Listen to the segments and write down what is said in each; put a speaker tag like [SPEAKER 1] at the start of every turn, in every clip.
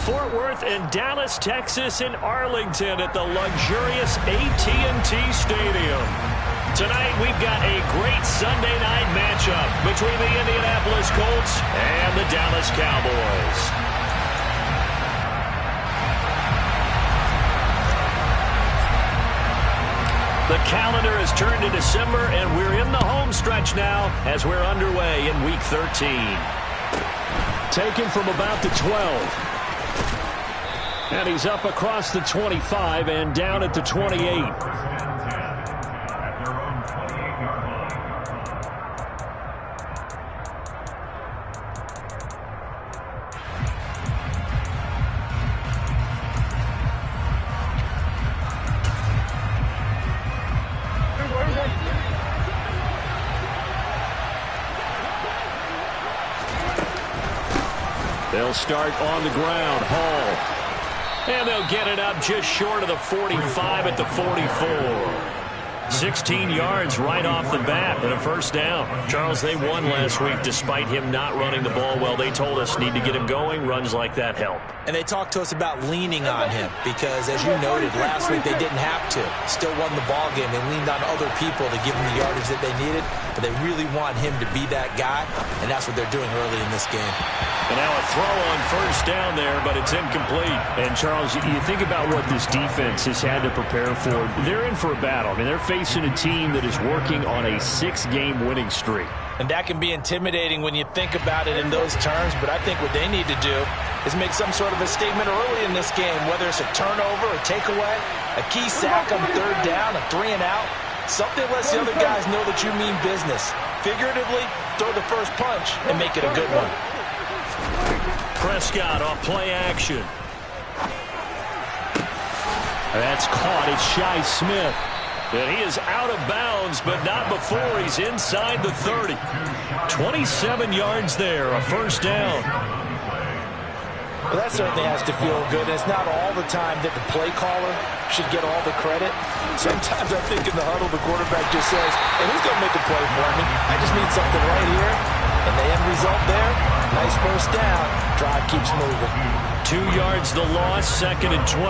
[SPEAKER 1] Fort Worth and Dallas, Texas, and Arlington at the luxurious AT&T Stadium. Tonight, we've got a great Sunday night matchup between the Indianapolis Colts and the Dallas Cowboys. The calendar has turned to December, and we're in the home stretch now as we're underway in Week 13. Taken from about the 12. And he's up across the 25 and down at the 28. They'll start on the ground. Hall. And they'll get it up just short of the 45 at the 44. 16 yards right off the bat and a first down. Charles, they won last week despite him not running the ball well. They told us need to get him going. Runs like that help.
[SPEAKER 2] And they talked to us about leaning on him because, as you noted, last week they didn't have to. Still won the ball game. They leaned on other people to give them the yardage that they needed, but they really want him to be that guy, and that's what they're doing early in this game.
[SPEAKER 1] And now a throw on first down there, but it's incomplete. And, Charles, you think about what this defense has had to prepare for. They're in for a battle. I mean, they're facing a team that is working on a 6-game winning streak.
[SPEAKER 2] And that can be intimidating when you think about it in those terms, but I think what they need to do is make some sort of a statement early in this game, whether it's a turnover, a takeaway, a key sack on third down, a 3-and-out. Something lets the other guys know that you mean business. Figuratively, throw the first punch and make it a good one.
[SPEAKER 1] Prescott off play action. That's caught. It's Shi Smith. And he is out of bounds, but not before he's inside the 30. 27 yards there, a first down.
[SPEAKER 2] Well, that certainly has to feel good. And it's not all the time that the play caller should get all the credit. Sometimes I think in the huddle, the quarterback just says, hey, who's going to make a play for me? I just need something right here. And the end result there, nice first down. Drive keeps moving.
[SPEAKER 1] 2 yards the loss, 2nd and 12.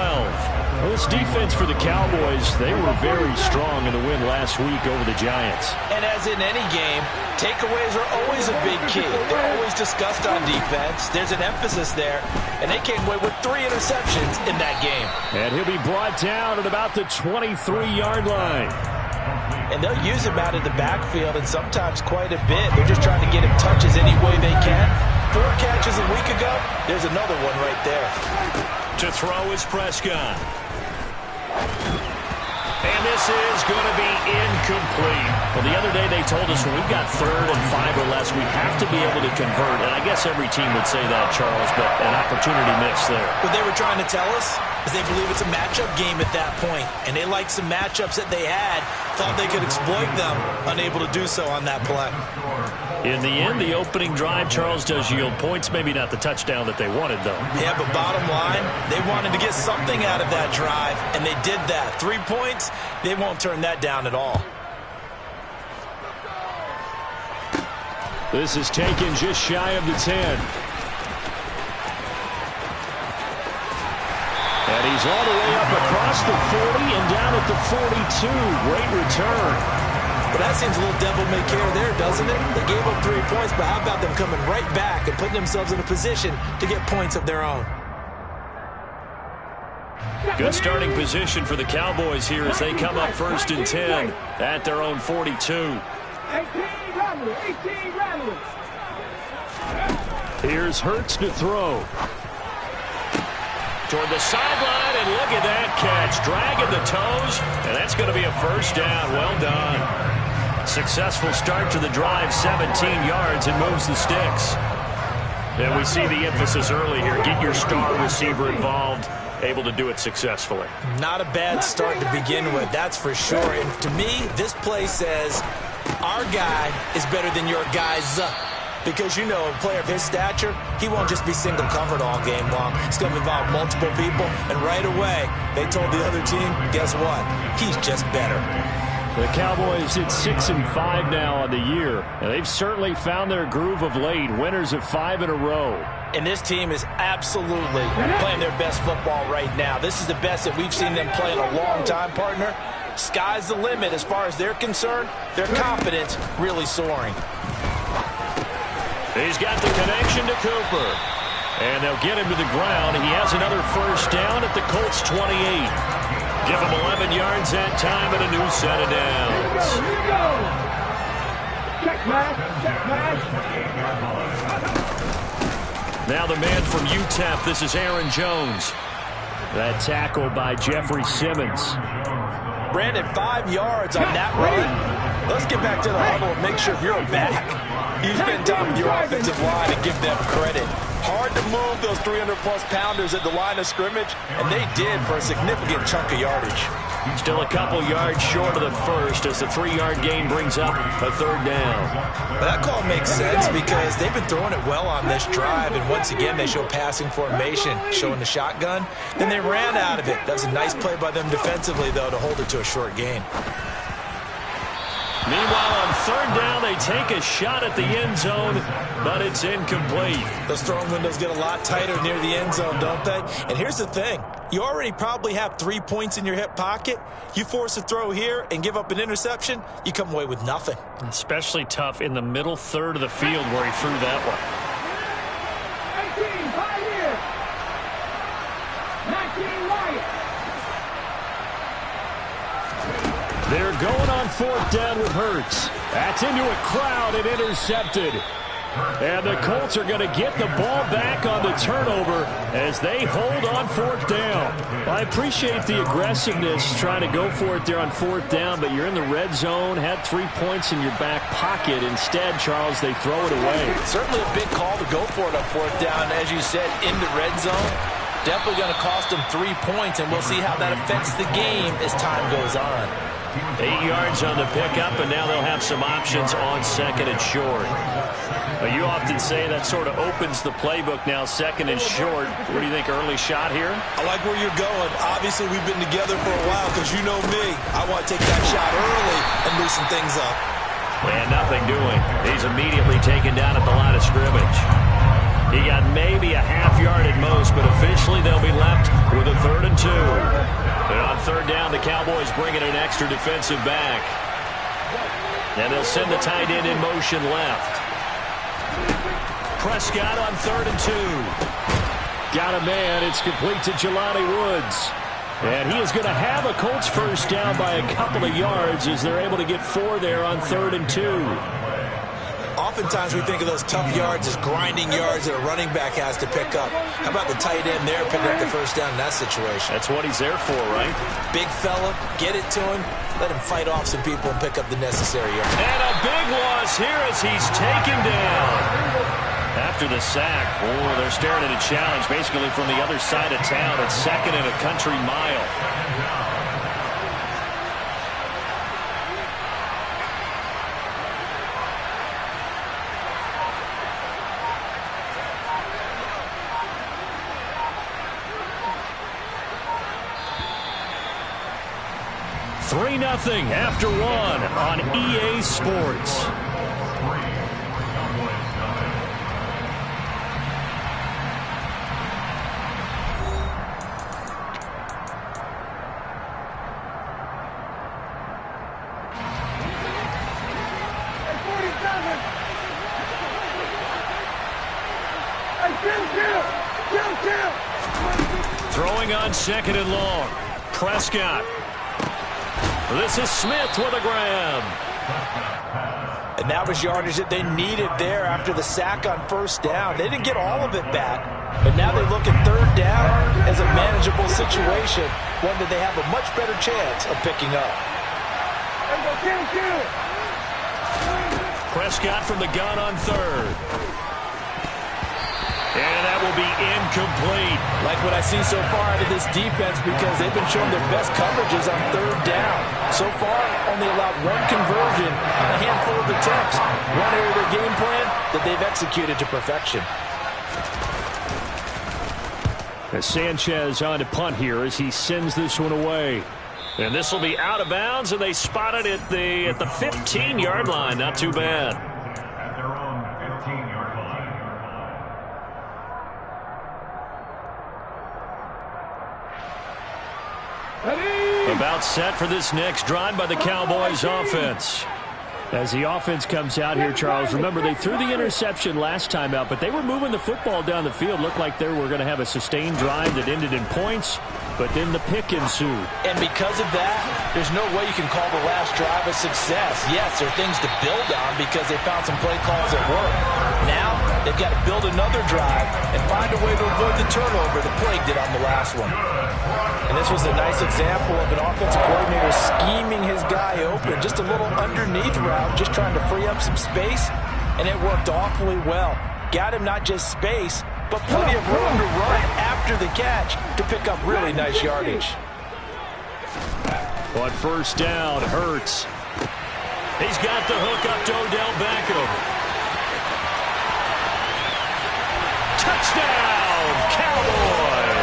[SPEAKER 1] Well, this defense for the Cowboys, they were very strong in the win last week over the Giants.
[SPEAKER 2] And as in any game, takeaways are always a big key. They're always discussed on defense. There's an emphasis there, and they came away with 3 interceptions in that game.
[SPEAKER 1] And he'll be brought down at about the 23-yard line.
[SPEAKER 2] And they'll use him out of the backfield, and sometimes quite a bit. They're just trying to get him touches any way they can. 4 catches a week ago, there's another one right there.
[SPEAKER 1] To throw is Prescott. And this is going to be incomplete. Well, the other day they told us when we've got 3rd and 5 or less, we have to be able to convert. And I guess every team would say that, Charles, but an opportunity missed there.
[SPEAKER 2] What they were trying to tell us is they believe it's a matchup game at that point. And they liked some matchups that they had, thought they could exploit them, unable to do so on that play.
[SPEAKER 1] In the end, the opening drive, Charles, does yield points. Maybe not the touchdown that they wanted, though.
[SPEAKER 2] Yeah, but bottom line, they wanted to get something out of that drive, and they did that. 3 points, they won't turn that down at all.
[SPEAKER 1] This is taken just shy of the 10. And he's all the way up across the 40 and down at the 42. Great return.
[SPEAKER 2] But that seems a little devil-may-care there, doesn't it? They gave up 3 points, but how about them coming right back and putting themselves in a position to get points of their own?
[SPEAKER 1] Good starting position for the Cowboys here as they come up 1st and 10 at their own 42.
[SPEAKER 3] 18 Ramblers.
[SPEAKER 1] Here's Hurts to throw. Toward the sideline, and look at that catch. Dragging the toes, and that's going to be a first down. Well done. Successful start to the drive, 17 yards, and moves the sticks. And we see the emphasis early here. Get your star receiver involved, able to do it successfully.
[SPEAKER 2] Not a bad start to begin with, that's for sure. And to me, this play says, our guy is better than your guy's. Because, you know, a player of his stature, he won't just be single-covered all game long. It's going to involve multiple people. And right away, they told the other team, guess what? He's just better.
[SPEAKER 1] The Cowboys at 6-5 now on the year. And they've certainly found their groove of late. Winners of 5 in a row.
[SPEAKER 2] And this team is absolutely playing their best football right now. This is the best that we've seen them play in a long time, partner. Sky's the limit as far as they're concerned. Their confidence really soaring.
[SPEAKER 1] He's got the connection to Cooper. And they'll get him to the ground. He has another first down at the Colts 28. Give him 11 yards that time and a new set of downs. Now the man from UTEP, this is Aaron Jones. That tackle by Jeffrey Simmons.
[SPEAKER 2] Brandon, 5 yards on that run. Let's get back to the huddle and make sure you're back. You spend time with your offensive line and give them credit. Hard to move those 300-plus pounders at the line of scrimmage, and they did for a significant chunk of yardage.
[SPEAKER 1] Still a couple yards short of the first as the 3-yard gain brings up a third down.
[SPEAKER 2] But that call makes sense because they've been throwing it well on this drive, and once again they show passing formation, showing the shotgun. Then they ran out of it. That was a nice play by them defensively, though, to hold it to a short gain.
[SPEAKER 1] Meanwhile, on third down, they take a shot at the end zone, but it's incomplete.
[SPEAKER 2] Those throwing windows get a lot tighter near the end zone, don't they? And here's the thing. You already probably have 3 points in your hip pocket. You force a throw here and give up an interception, you come away with nothing.
[SPEAKER 1] Especially tough in the middle third of the field where he threw that one.
[SPEAKER 3] 18, 5 here. 19, Wyatt.
[SPEAKER 1] They're going on fourth down with Hurts. That's into a crowd and intercepted. And the Colts are going to get the ball back on the turnover as they hold on fourth down. I appreciate the aggressiveness trying to go for it there on fourth down, but you're in the red zone, had 3 points in your back pocket. Instead, Charles, they throw it away.
[SPEAKER 2] Certainly a big call to go for it on fourth down. As you said, in the red zone, definitely going to cost them 3 points, and we'll see how that affects the game as time goes on.
[SPEAKER 1] 8 yards on the pickup, and now they'll have some options on second and short. You often say that sort of opens the playbook now, second and short. What do you think, early shot here?
[SPEAKER 2] I like where you're going. Obviously, we've been together for a while because you know me. I want to take that shot early and loosen things up.
[SPEAKER 1] And nothing doing. He's immediately taken down at the line of scrimmage. He got maybe a half yard at most, but officially they'll be left with a 3rd and 2. And on third down, the Cowboys bring in an extra defensive back. And they'll send the tight end in motion left. Prescott on 3rd and 2. Got a man. It's complete to Jelani Woods. And he is going to have a Colts first down by a couple of yards as they're able to get 4 there on 3rd and 2.
[SPEAKER 2] Oftentimes we think of those tough yards as grinding yards that a running back has to pick up. How about the tight end there picking up the first down in that situation?
[SPEAKER 1] That's what he's there for, right?
[SPEAKER 2] Big fella, get it to him, let him fight off some people and pick up the necessary yards.
[SPEAKER 1] And a big loss here as he's taken down. After the sack, they're staring at a challenge basically from the other side of town. It's second and a country mile. Nothing after one on EA Sports. Throwing on second and long. Prescott. This is Smith with a grab.
[SPEAKER 2] And that was yardage that they needed there after the sack on first down. They didn't get all of it back, but now they look at third down as a manageable situation, one that they have a much better chance of picking up.
[SPEAKER 1] Prescott from the gun on third. And that will be incomplete.
[SPEAKER 2] Like what I see so far out of this defense because they've been showing their best coverages on third down. So far, only allowed 1 conversion on a handful of attempts. One area of their game plan that they've executed to perfection.
[SPEAKER 1] As Sanchez on to punt here as he sends this one away. And this will be out of bounds, and they spot it at the 15-yard line. Not too bad.
[SPEAKER 3] At their own 15-yard line.
[SPEAKER 1] About set for this next drive by the Cowboys offense.
[SPEAKER 4] As the offense comes out here, Charles, remember they threw the interception last time out, but they were moving the football down the field. Looked like they were going to have a sustained drive that ended in points, but then the pick ensued.
[SPEAKER 2] And because of that, there's no way you can call the last drive a success. Yes, there are things to build on because they found some play calls that work. Now, they've got to build another drive and find a way to avoid the turnover the Plague did on the last one. And this was a nice example of an offensive coordinator scheming his guy open. Just a little underneath route, just trying to free up some space, and it worked awfully well. Got him not just space, but plenty of room to run after the catch to pick up really nice yardage.
[SPEAKER 1] On first down, Hurts. He's got the hook up to Odell Beckham. Touchdown, Cowboys!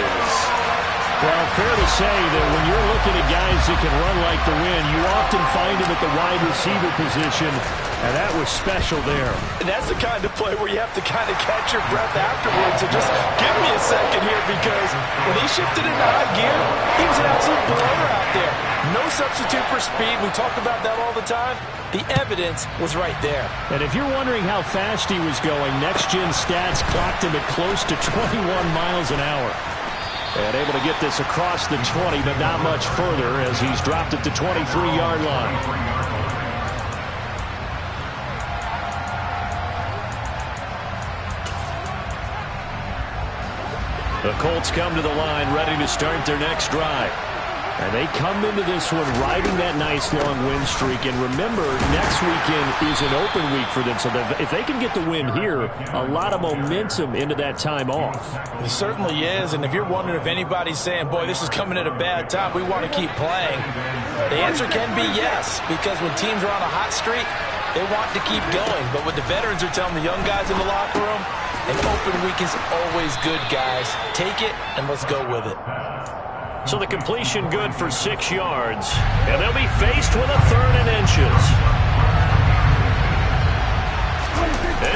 [SPEAKER 4] Well, fair to say that when you're looking at guys that can run like the wind, you often find them at the wide receiver position, and that was special there.
[SPEAKER 2] And that's the kind of play where you have to kind of catch your breath afterwards. So just give me a second here, because when he shifted into high gear, he was an absolute blower out there. No substitute for speed. We talk about that all the time. The evidence was right there.
[SPEAKER 4] And if you're wondering how fast he was going, next-gen stats clocked him at close to 21 miles an hour.
[SPEAKER 1] And able to get this across the 20, but not much further as he's dropped at the 23-yard line. The Colts come to the line ready to start their next drive.
[SPEAKER 4] And they come into this one riding that nice long win streak. And remember, next weekend is an open week for them. So if they can get the win here, a lot of momentum into that time off.
[SPEAKER 2] It certainly is. And if you're wondering if anybody's saying, boy, this is coming at a bad time, we want to keep playing, the answer can be yes. Because when teams are on a hot streak, they want to keep going. But what the veterans are telling the young guys in the locker room, an open week is always good, guys. Take it and let's go with it.
[SPEAKER 1] So the completion good for 6 yards. And they'll be faced with a 3rd and inches.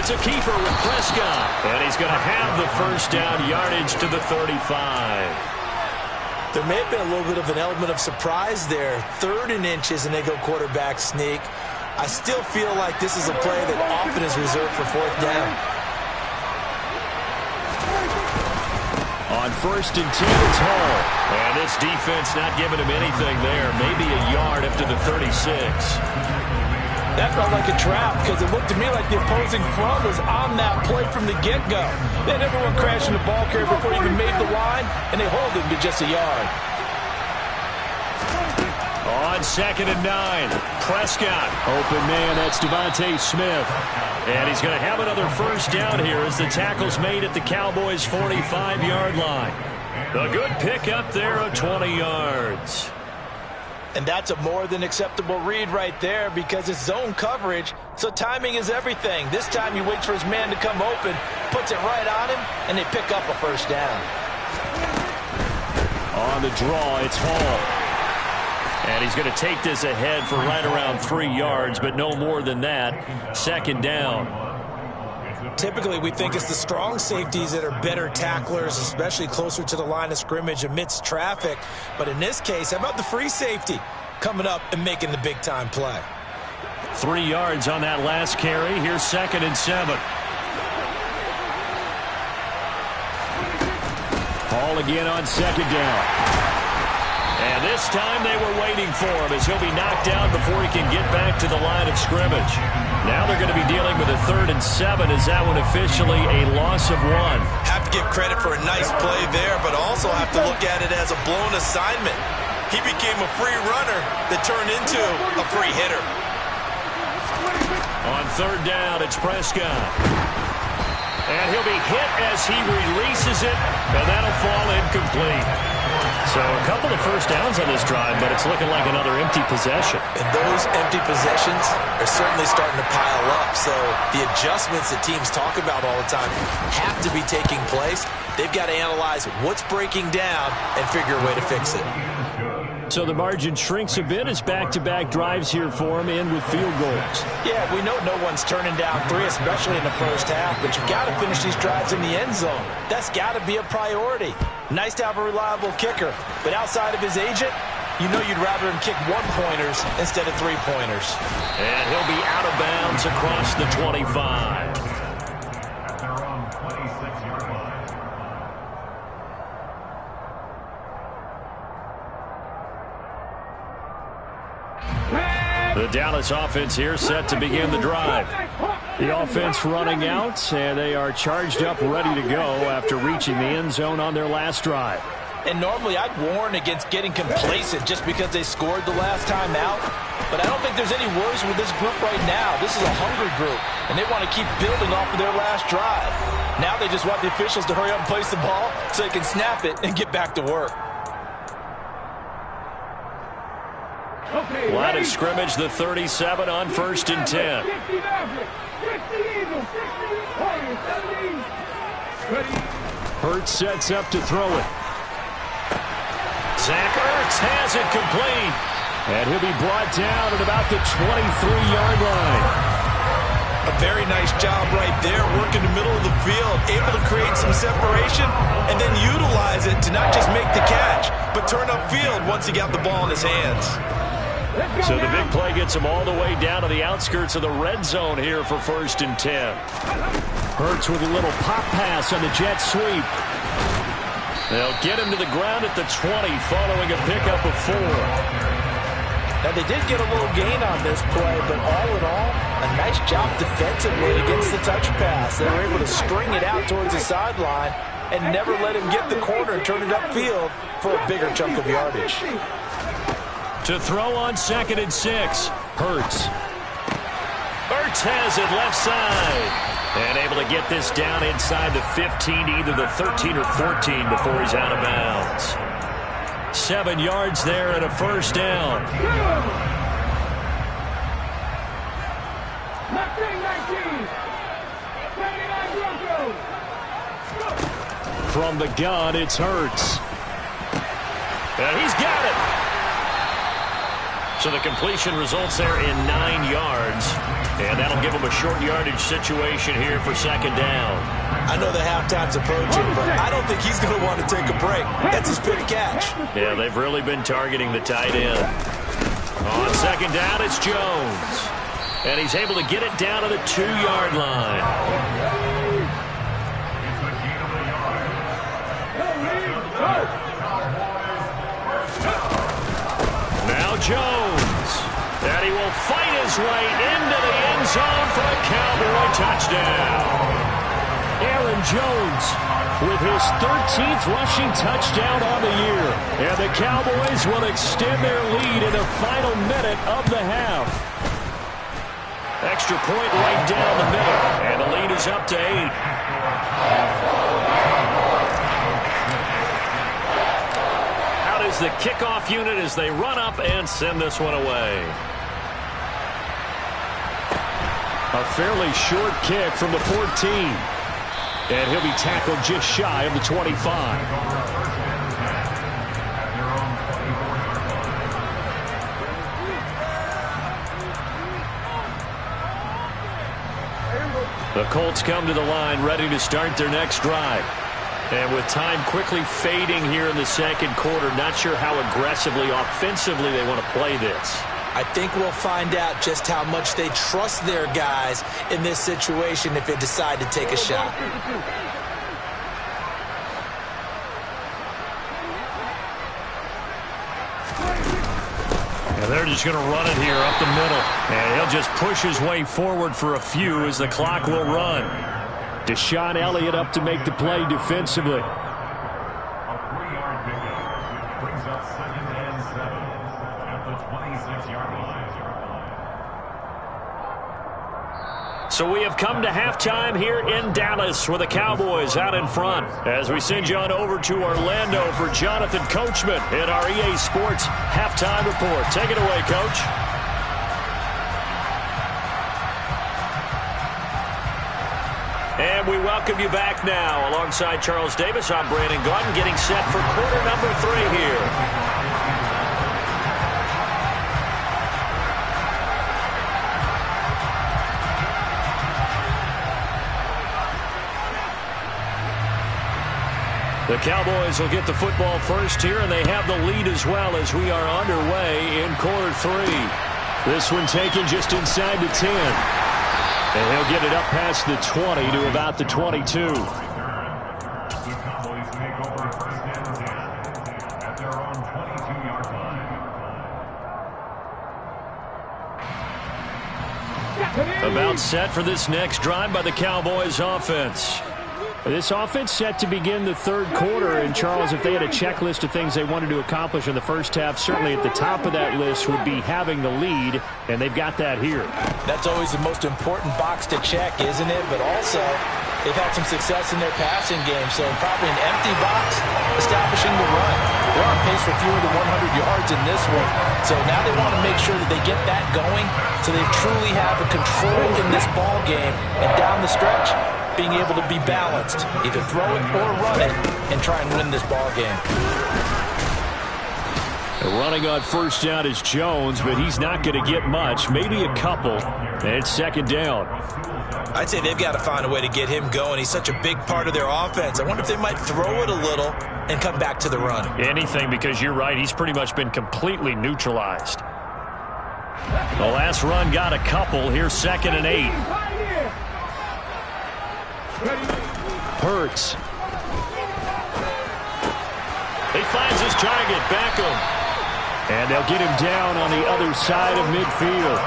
[SPEAKER 1] It's a keeper with Prescott. And he's going to have the first down yardage to the 35.
[SPEAKER 2] There may have been a little bit of an element of surprise there. 3rd and inches and they go quarterback sneak. I still feel like this is a play that often is reserved for 4th down.
[SPEAKER 1] On 1st and 10, it's Hall. And this defense not giving him anything there. Maybe a yard up to the 36.
[SPEAKER 2] That felt like a trap because it looked to me like the opposing front was on that play from the get-go. Then everyone crashing the ball carrier before he even made the line, and they hold him to just a yard.
[SPEAKER 1] On 2nd and 9, Prescott.
[SPEAKER 4] Open man, that's Devontae Smith.
[SPEAKER 1] And he's going to have another first down here as the tackle's made at the Cowboys' 45-yard line. A good pick up there of 20 yards.
[SPEAKER 2] And that's a more than acceptable read right there because it's zone coverage, so timing is everything. This time he waits for his man to come open, puts it right on him, and they pick up a first down.
[SPEAKER 1] On the draw, it's Hall. And he's going to take this ahead for right around 3 yards, but no more than that. 2nd down.
[SPEAKER 2] Typically, we think it's the strong safeties that are better tacklers, especially closer to the line of scrimmage amidst traffic. But in this case, how about the free safety coming up and making the big-time play?
[SPEAKER 1] 3 yards on that last carry. Here's 2nd and 7.
[SPEAKER 4] Hall again on 2nd down.
[SPEAKER 1] And this time they were waiting for him as he'll be knocked down before he can get back to the line of scrimmage. Now they're going to be dealing with a 3rd and 7 as that one officially a loss of 1.
[SPEAKER 2] Have to give credit for a nice play there, but also have to look at it as a blown assignment. He became a free runner that turned into a free hitter.
[SPEAKER 1] On 3rd down, it's Prescott. And he'll be hit as he releases it, and that'll fall incomplete. So a couple of first downs on this drive, but it's looking like another empty possession.
[SPEAKER 2] And those empty possessions are certainly starting to pile up. So the adjustments that teams talk about all the time have to be taking place. They've got to analyze what's breaking down and figure a way to fix it.
[SPEAKER 4] So the margin shrinks a bit as back-to-back drives here for him, in with field goals.
[SPEAKER 2] Yeah, we know no one's turning down 3, especially in the first half, but you've got to finish these drives in the end zone. That's got to be a priority. Nice to have a reliable kicker, but outside of his agent, you know you'd rather him kick 1-pointers instead of 3-pointers.
[SPEAKER 1] And he'll be out of bounds across the 25.
[SPEAKER 3] At their own 26-yard line.
[SPEAKER 1] The Dallas offense here set to begin the drive.
[SPEAKER 4] The offense running out, and they are charged up, ready to go after reaching the end zone on their last drive.
[SPEAKER 2] And normally I'd warn against getting complacent just because they scored the last time out. But I don't think there's any worries with this group right now. This is a hungry group, and they want to keep building off of their last drive. Now they just want the officials to hurry up and place the ball so they can snap it and get back to work.
[SPEAKER 1] Line of scrimmage, the 37 on 1st and 10.
[SPEAKER 4] Hurts sets up to throw it.
[SPEAKER 1] Zach Ertz has it complete.
[SPEAKER 4] And he'll be brought down at about the 23-yard line.
[SPEAKER 2] A very nice job right there, working the middle of the field, able to create some separation, and then utilize it to not just make the catch, but turn upfield once he got the ball in his hands.
[SPEAKER 1] So the big play gets him all the way down to the outskirts of the red zone here for 1st and 10.
[SPEAKER 4] Hurts with a little pop pass on the jet sweep.
[SPEAKER 1] They'll get him to the ground at the 20 following a pickup of 4.
[SPEAKER 2] Now, they did get a little gain on this play, but all in all, a nice job defensively against the touch pass. They were able to string it out towards the sideline and never let him get the corner and turn it upfield for a bigger chunk of yardage.
[SPEAKER 1] To throw on 2nd and 6. Hurts. Ertz has it left side. And able to get this down inside the 15, either the 13 or 14 before he's out of bounds. 7 yards there and a 1st down.
[SPEAKER 4] From the gun, it's Hurts.
[SPEAKER 1] And he's got it. So the completion results there in 9 yards. And that'll give him a short yardage situation here for 2nd down.
[SPEAKER 2] I know the halftime's approaching, but I don't think he's going to want to take a break. That's his fifth catch.
[SPEAKER 1] Yeah, they've really been targeting the tight end. On 2nd down, it's Jones. And he's able to get it down to the 2-yard line. Now Jones. And he will fight his way into the end zone for a Cowboy touchdown.
[SPEAKER 4] Aaron Jones with his 13th rushing touchdown on the year. And the Cowboys will extend their lead in the final minute of the half.
[SPEAKER 1] Extra point right down the middle. And the lead is up to 8. Out is the kickoff unit as they run up and send this one away.
[SPEAKER 4] A fairly short kick from the 14. And he'll be tackled just shy of the 25.
[SPEAKER 1] The Colts come to the line ready to start their next drive. And with time quickly fading here in the 2nd quarter, not sure how aggressively, offensively they want to play this.
[SPEAKER 2] I think we'll find out just how much they trust their guys in this situation if they decide to take a shot.
[SPEAKER 1] And they're just going to run it here up the middle. And he'll just push his way forward for a few as the clock will run.
[SPEAKER 4] Deshaun Elliott up to make the play defensively.
[SPEAKER 3] A 3-yard pickup brings up 2nd and 7 at the 26-yard line.
[SPEAKER 1] So we have come to halftime here in Dallas with the Cowboys out in front. As we send you on over to Orlando for Jonathan Coachman in our EA Sports Halftime Report. Take it away, Coach. And we welcome you back now. Alongside Charles Davis, I'm Brandon Gordon, getting set for quarter number 3 here. The Cowboys will get the football first here, and they have the lead as well as we are underway in quarter 3. This one taken just inside the 10. And he'll get it up past the 20 to about the 22.
[SPEAKER 3] The Cowboys take over first and 10 at their own 22-yard line.
[SPEAKER 1] About set for this next drive by the Cowboys offense.
[SPEAKER 4] This offense set to begin the third quarter, and Charles, if they had a checklist of things they wanted to accomplish in the first half, certainly at the top of that list would be having the lead, and they've got that here.
[SPEAKER 2] That's always the most important box to check, isn't it? But also, they've had some success in their passing game, so probably an empty box, establishing the run. They're on pace for fewer than 100 yards in this one, so now they want to make sure that they get that going so they truly have a control in this ball game, and down the stretch, being able to be balanced, either throw it or run it, and try and win this ball game.
[SPEAKER 1] Running on first down is Jones, but he's not going to get much, maybe a couple, and it's second down.
[SPEAKER 2] I'd say they've got to find a way to get him going. He's such a big part of their offense. I wonder if they might throw it a little and come back to the run.
[SPEAKER 1] Anything, because you're right, he's pretty much been completely neutralized. The last run got a couple. Here's 2nd and 8.
[SPEAKER 4] Hurts.
[SPEAKER 1] He finds his target, Beckham.
[SPEAKER 4] And they'll get him down on the other side of midfield.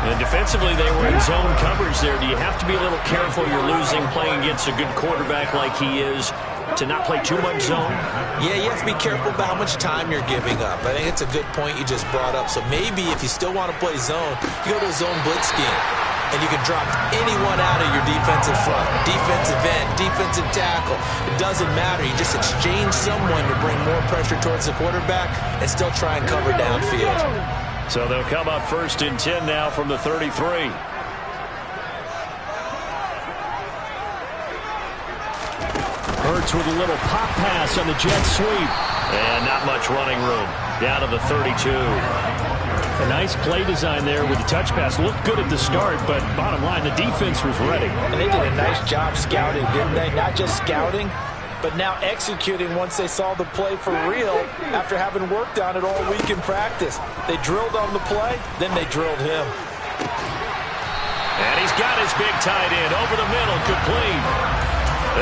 [SPEAKER 1] And defensively, they were in zone coverage there. Do you have to be a little careful? You're losing, playing against a good quarterback like he is, to not play too much zone?
[SPEAKER 2] Yeah, you have to be careful about how much time you're giving up. I think it's a good point you just brought up. So maybe if you still want to play zone, you go to a zone blitz scheme. And you can drop anyone out of your defensive front, defensive end, defensive tackle. It doesn't matter. You just exchange someone to bring more pressure towards the quarterback and still try and cover downfield.
[SPEAKER 1] So they'll come up 1st and 10 now from the 33.
[SPEAKER 4] Hurts with a little pop pass on the jet sweep.
[SPEAKER 1] And not much running room. Down to the 32.
[SPEAKER 4] A nice play design there with the touch pass. Looked good at the start, but bottom line, the defense was ready.
[SPEAKER 2] And they did a nice job scouting, didn't they? Not just scouting, but now executing once they saw the play for real after having worked on it all week in practice. They drilled on the play, then they drilled him.
[SPEAKER 1] And he's got his big tight end over the middle, complete.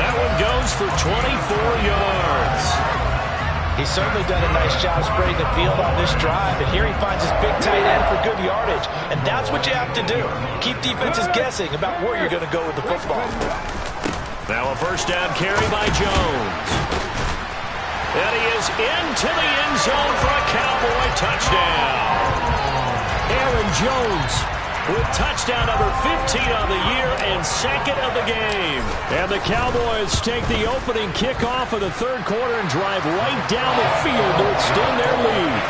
[SPEAKER 1] That one goes for 24 yards.
[SPEAKER 2] He's certainly done a nice job spreading the field on this drive, and here he finds his big tight end for good yardage. And that's what you have to do. Keep defenses guessing about where you're going to go with the football.
[SPEAKER 1] Now a first down carry by Jones. And he is into the end zone for a Cowboy touchdown.
[SPEAKER 4] Aaron Jones
[SPEAKER 1] with touchdown number 15 on the year and 2nd of the game.
[SPEAKER 4] And the Cowboys take the opening kickoff of the third quarter and drive right down the field to extend their lead.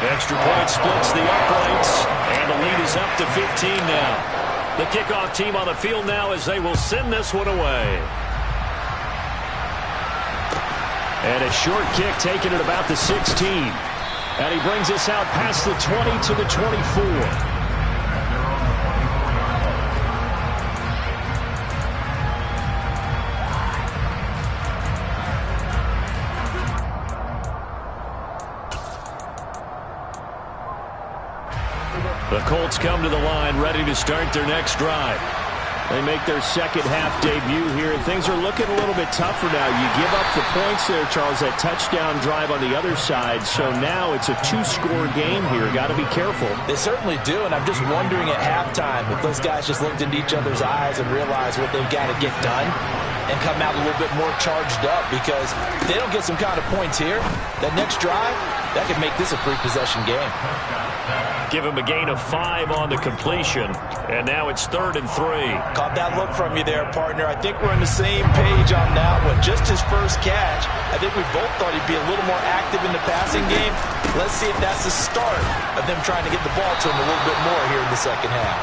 [SPEAKER 1] Extra point splits the uprights, and the lead is up to 15 now. The kickoff team on the field now as they will send this one away.
[SPEAKER 4] And a short kick taken at about the 16. And he brings us out past the 20 to the 24.
[SPEAKER 1] The Colts come to the line ready to start their next drive.
[SPEAKER 4] They make their second half debut here, and things are looking a little bit tougher now. You give up the points there, Charles, that touchdown drive on the other side. So now it's a 2-score game here. Got to be careful.
[SPEAKER 2] They certainly do, and I'm just wondering at halftime if those guys just looked into each other's eyes and realized what they've got to get done and come out a little bit more charged up, because if they don't get some kind of points here, that next drive, that could make this a 3-possession game.
[SPEAKER 1] Give him a gain of 5 on the completion. And now it's 3rd and 3.
[SPEAKER 2] Caught that look from you there, partner. I think we're on the same page on that one. Just his first catch. I think we both thought he'd be a little more active in the passing game. Let's see if that's the start of them trying to get the ball to him a little bit more here in the second half.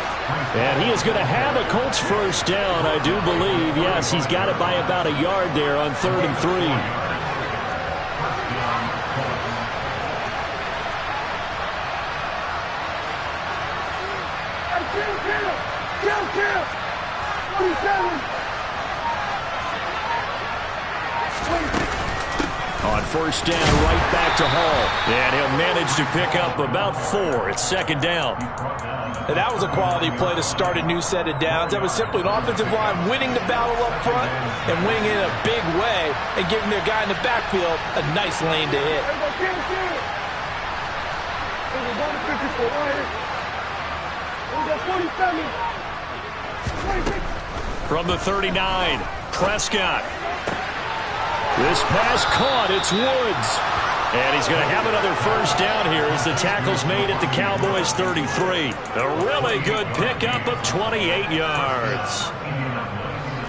[SPEAKER 4] And he is going to have a Colts first down, I do believe. Yes, he's got it by about a yard there on 3rd and 3. first down right back to Hall. And he'll manage to pick up about 4. It's second down.
[SPEAKER 2] And that was a quality play to start a new set of downs. That was simply an offensive line winning the battle up front and winning it in a big way and giving their guy in the backfield a nice lane to hit.
[SPEAKER 4] From the 39, Prescott. This pass caught. It's Woods. And he's going to have another first down here as the tackle's made at the Cowboys' 33. A really good pickup of 28 yards.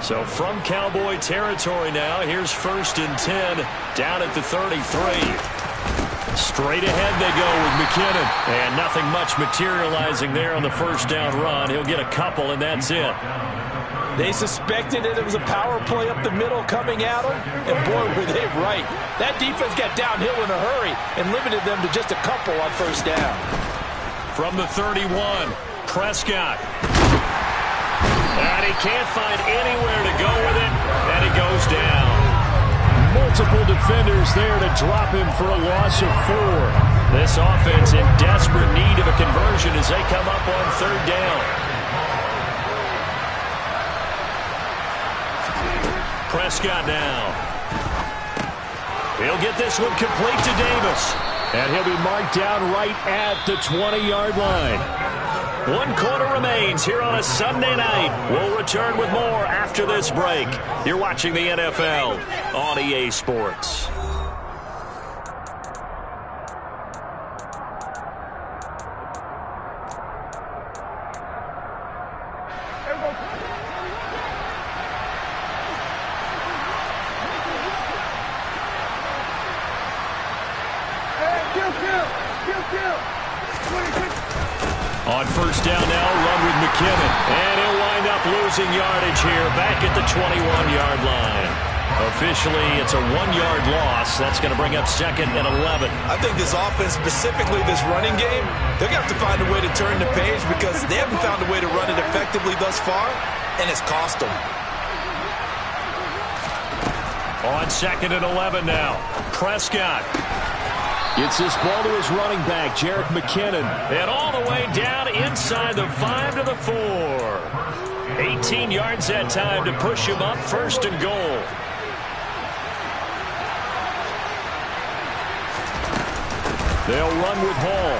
[SPEAKER 4] So from Cowboy territory now, here's 1st and 10 down at the 33. Straight ahead they go with McKinnon. And nothing much materializing there on the first down run. He'll get a couple, and that's it.
[SPEAKER 2] They suspected that it was a power play up the middle coming at them, and boy, were they right. That defense got downhill in a hurry and limited them to just a couple on first down.
[SPEAKER 4] From the 31, Prescott. And he can't find anywhere to go with it, and he goes down. Multiple defenders there to drop him for a loss of 4. This offense in desperate need of a conversion as they come up on third down. Prescott now. He'll get this one complete to Davis. And he'll be marked down right at the 20-yard line. 1 quarter remains here on a Sunday night. We'll return with more after this break. You're watching the NFL on EA Sports. On first down now, run with McKinnon. And he'll wind up losing yardage here back at the 21-yard line. Officially, it's a 1-yard loss. That's going to bring up 2nd and 11.
[SPEAKER 2] I think this offense, specifically this running game, they're going to have to find a way to turn the page because they haven't found a way to run it effectively thus far, and it's cost them.
[SPEAKER 4] On 2nd and 11 now, Prescott. Gets this ball to his running back, Jerick McKinnon. And all the way down inside the 5 to the 4. 18 yards that time to push him up 1st and goal. They'll run with Hall.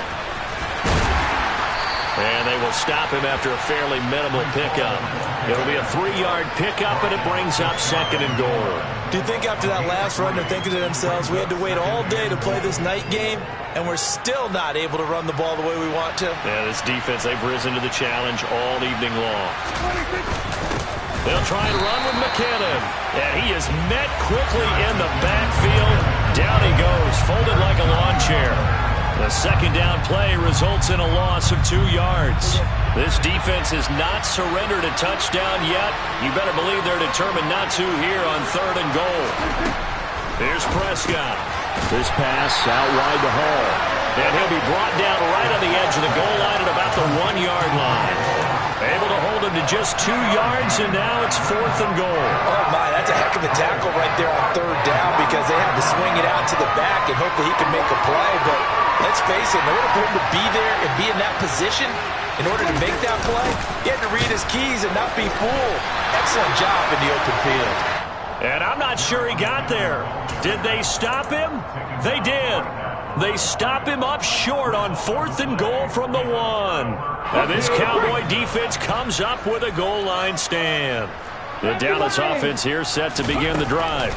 [SPEAKER 4] And they will stop him after a fairly minimal pickup. It'll be a 3-yard pickup, and it brings up 2nd and goal.
[SPEAKER 2] Do you think after that last run they're thinking to themselves, we had to wait all day to play this night game, and we're still not able to run the ball the way we want to?
[SPEAKER 4] Yeah, this defense, they've risen to the challenge all evening long. They'll try and run with McKinnon. And he is met quickly in the backfield. Down he goes, folded like a lawn chair. The second down play results in a loss of 2 yards. This defense has not surrendered a touchdown yet. You better believe they're determined not to here on 3rd and goal. Here's Prescott. This pass out wide to Hall. And he'll be brought down right on the edge of the goal line at about the 1-yard line. Able to hold him to just 2 yards, and now it's 4th and goal.
[SPEAKER 2] Oh, my, that's a heck of a tackle right there on 3rd down because they had to swing it out to the back and hope that he could make a play. But let's face it, in order for him to be there and be in that position, in order to make that play, he had to read his keys and not be fooled. Excellent job in the open field.
[SPEAKER 4] And I'm not sure he got there. Did they stop him? They did. They stop him up short on 4th and goal from the 1. And this Cowboy defense comes up with a goal line stand. The Dallas offense here set to begin the drive.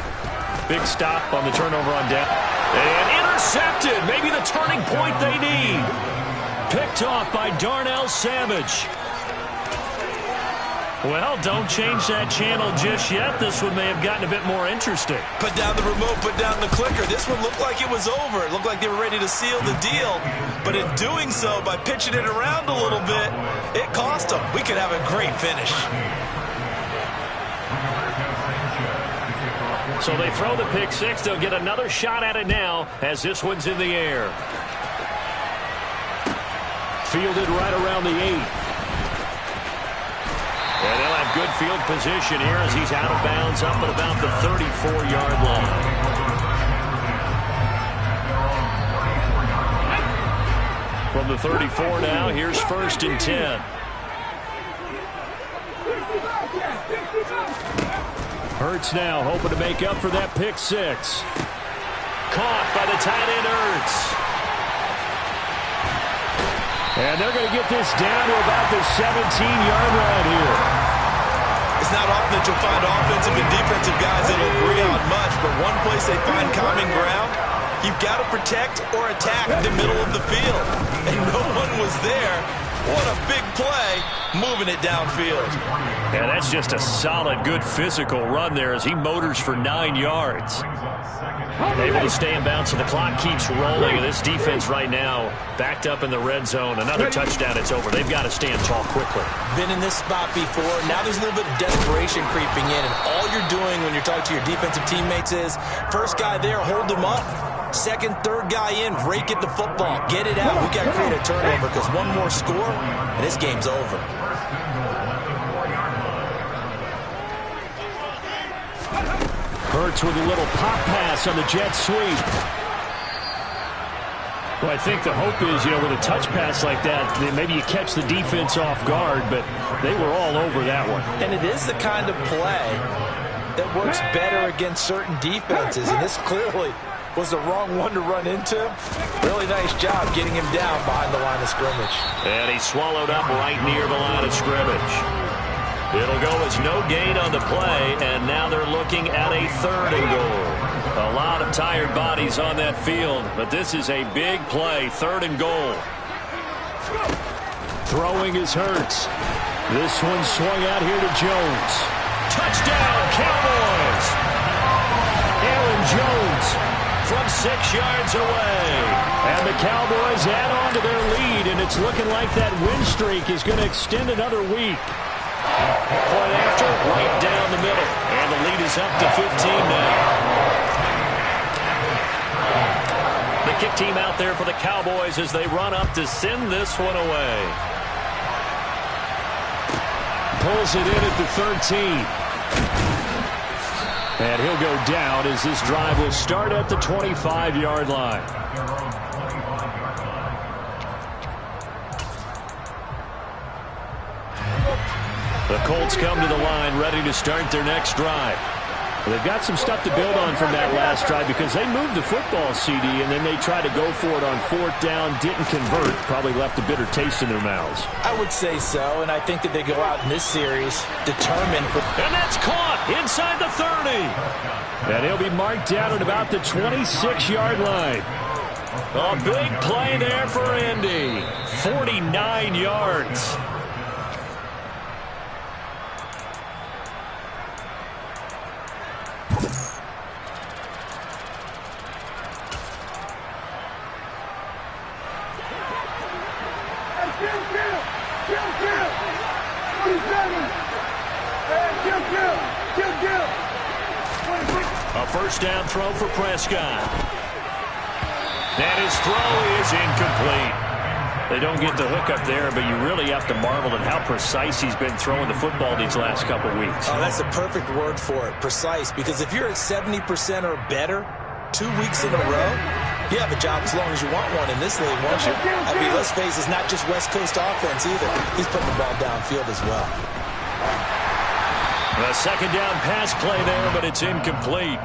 [SPEAKER 4] Big stop on the turnover on down. And intercepted. Maybe the turning point they need. Picked off by Darnell Savage. Well, don't change that channel just yet. This one may have gotten a bit more interesting.
[SPEAKER 2] Put down the remote, put down the clicker. This one looked like it was over. It looked like they were ready to seal the deal. But in doing so, by pitching it around a little bit, it cost them. We could have a great finish.
[SPEAKER 4] So they throw the pick six. They'll get another shot at it now as this one's in the air. Fielded right around the 8. And they'll have good field position here as he's out of bounds up at about the 34-yard line.
[SPEAKER 1] from the 34 now. Here's 1st and 10.
[SPEAKER 4] Hurts now hoping to make up for that pick six.
[SPEAKER 1] Caught by the tight end Hurts.
[SPEAKER 4] And they're going to get this down to about the 17-yard line here.
[SPEAKER 2] It's not often that you'll find offensive and defensive guys that will agree on much, but one place they find common ground, you've got to protect or attack the middle of the field. And no one was there. What a big play, moving it downfield.
[SPEAKER 1] Yeah, that's just a solid, good physical run there as he motors for 9 yards. Able to stay in bounds, so the clock keeps rolling. And this defense right now backed up in the red zone. Another touchdown, it's over. They've got to stand tall quickly.
[SPEAKER 2] Been in this spot before. Now there's a little bit of desperation creeping in. And all you're doing when you're talking to your defensive teammates is, first guy there, hold him up. Second, third guy in, rake at the football. Get it out. We got to create a turnover because one more score, and this game's over.
[SPEAKER 4] Hurts with a little pop pass on the jet sweep. Well, I think the hope is, with a touch pass like that, maybe you catch the defense off guard, but they were all over that one.
[SPEAKER 2] And it is the kind of play that works better against certain defenses, and this clearly was the wrong one to run into. Really nice job getting him down behind the line of scrimmage.
[SPEAKER 1] And he swallowed up right near the line of scrimmage. It'll go as no gain on the play, and now they're looking at a 3rd and goal. A lot of tired bodies on that field, but this is a big play, 3rd and goal.
[SPEAKER 4] Throwing is Hurts. This one swung out here to Jones.
[SPEAKER 1] Touchdown, Cowboys!
[SPEAKER 4] Aaron Jones
[SPEAKER 1] from 6 yards away.
[SPEAKER 4] And the Cowboys add on to their lead, and it's looking like that win streak is going to extend another week.
[SPEAKER 1] Point after, right down the middle. And the lead is up to 15 now. The kick team out there for the Cowboys as they run up to send this one away.
[SPEAKER 4] Pulls it in at the 13. And he'll go down as this drive will start at the 25-yard line.
[SPEAKER 1] The Colts come to the line ready to start their next drive.
[SPEAKER 4] Well, they've got some stuff to build on from that last drive because they moved the football, CD, and then they tried to go for it on 4th down, didn't convert, probably left a bitter taste in their mouths.
[SPEAKER 2] I would say so, and I think that they go out in this series determined.
[SPEAKER 1] And that's caught inside the 30.
[SPEAKER 4] And he'll be marked down at about the 26-yard line.
[SPEAKER 1] A big play there for Indy. 49 yards. A first down throw for Prescott. And his throw is incomplete. They don't get the hook up there, but you really have to marvel at how precise he's been throwing the football these last couple weeks.
[SPEAKER 2] Oh, that's the perfect word for it, precise, because if you're at 70% or better 2 weeks in a row, you have a job as long as you want one in this league, won't you? I mean, let's face it, it's not just West Coast offense either. He's putting the ball downfield as well.
[SPEAKER 1] A second down pass play there, but it's incomplete.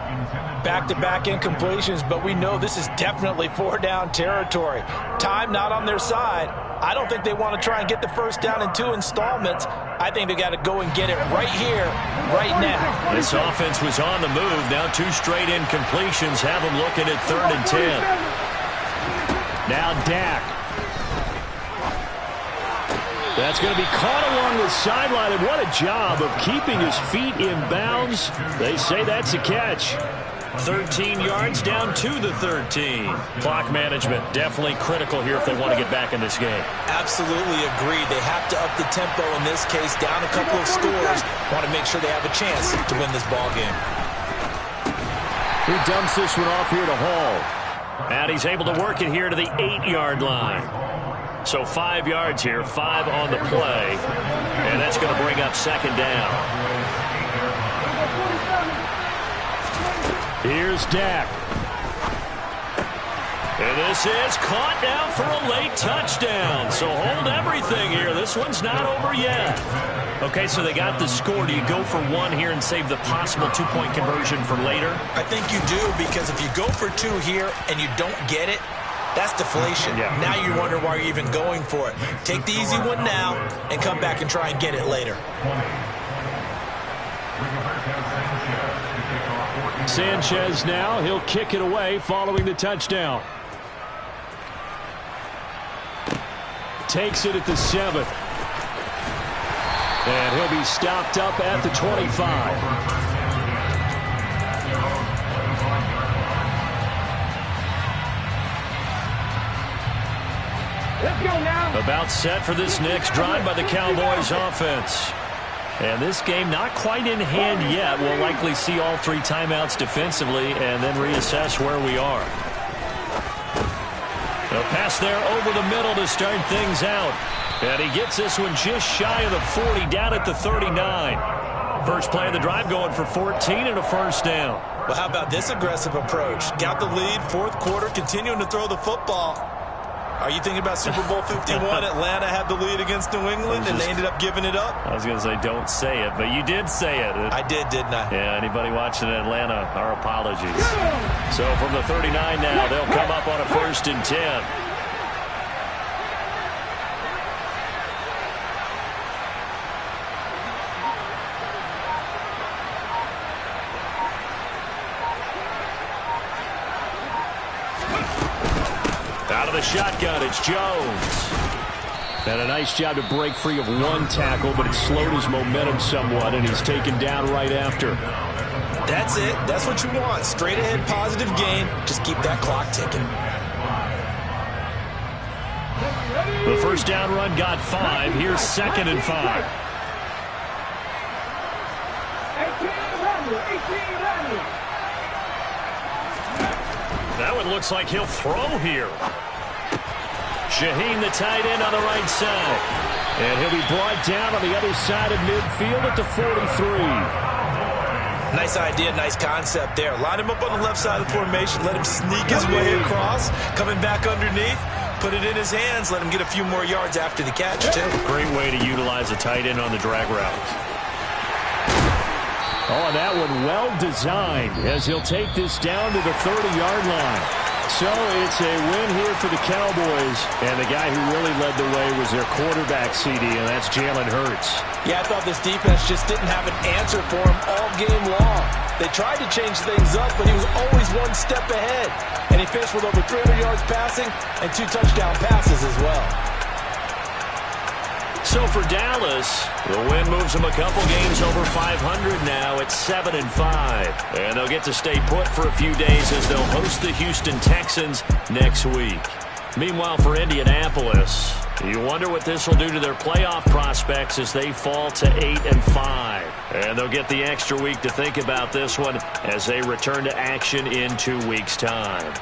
[SPEAKER 2] Back-to-back incompletions, but we know this is definitely 4-down territory. Time not on their side. I don't think they want to try and get the first down in 2 installments. I think they got to go and get it right here, right now.
[SPEAKER 1] This offense was on the move. Now 2 straight incompletions have them looking at 3rd and 10.
[SPEAKER 4] Now Dak. That's going to be caught along the sideline, and what a job of keeping his feet in bounds. They say that's a catch.
[SPEAKER 1] 13 yards down to the 13. Clock management definitely critical here if they want to get back in this game.
[SPEAKER 2] Absolutely agreed. They have to up the tempo in this case, down a couple of scores. Want to make sure they have a chance to win this ball game.
[SPEAKER 4] He dumps this one off here to Hall.
[SPEAKER 1] And he's able to work it here to the 8-yard line. So 5 yards here, 5 on the play. And that's going to bring up second down. Here's Dak. And this is caught now for a late touchdown. So hold everything here. This one's not over yet. Okay, so they got the score. Do you go for one here and save the possible two-point conversion for later?
[SPEAKER 2] I think you do, because if you go for two here and you don't get it, that's deflation.
[SPEAKER 1] Yeah.
[SPEAKER 2] Now you wonder why you're even going for it. Take the easy one now and come back and try and get it later.
[SPEAKER 4] Sanchez now. He'll kick it away following the touchdown. Takes it at the 7. And he'll be stopped up at the 25.
[SPEAKER 5] Let's go now.
[SPEAKER 4] About set for this next drive by the Cowboys offense. And this game not quite in hand yet. We'll likely see all three timeouts defensively and then reassess where we are. A pass there over the middle to start things out. And he gets this one just shy of the 40, down at the 39. First play of the drive going for 14 and a first down.
[SPEAKER 2] Well, how about this aggressive approach? Got the lead, fourth quarter, continuing to throw the football. Are you thinking about Super Bowl 51? Atlanta had the lead against New England, and they ended up giving it up?
[SPEAKER 4] I was going to say don't say it, but you did say it.
[SPEAKER 2] I did, didn't I?
[SPEAKER 4] Yeah, anybody watching Atlanta, our apologies. So from the 39 now, they'll come up on a 1st and 10. Out of the shotgun, it's Jones. And a nice job to break free of one tackle, but it slowed his momentum somewhat, and he's taken down right after.
[SPEAKER 2] That's it. That's what you want. Straight ahead positive gain. Just keep that clock ticking.
[SPEAKER 4] The first down run got 5. Here's 2nd and 5.
[SPEAKER 5] 18 running.
[SPEAKER 4] That one looks like he'll throw here. Shaheen, the tight end, on the right side. And he'll be brought down on the other side of midfield at the 43.
[SPEAKER 2] Nice idea, nice concept there. Line him up on the left side of the formation. Let him sneak his way across. Coming back underneath. Put it in his hands. Let him get a few more yards after the catch, too.
[SPEAKER 4] Great way to utilize a tight end on the drag route. Oh, and that one well designed as he'll take this down to the 30-yard line. So it's a win here for the Cowboys. And the guy who really led the way was their quarterback, CD, and that's Jalen Hurts.
[SPEAKER 2] Yeah, I thought this defense just didn't have an answer for him all game long. They tried to change things up, but he was always one step ahead. And he finished with over 300 yards passing and 2 touchdown passes as well.
[SPEAKER 1] So for Dallas, the win moves them a couple games over 500 now at 7 and 5. And they'll get to stay put for a few days as they'll host the Houston Texans next week. Meanwhile, for Indianapolis, you wonder what this will do to their playoff prospects as they fall to 8 and 5. And they'll get the extra week to think about this one as they return to action in 2 weeks' time.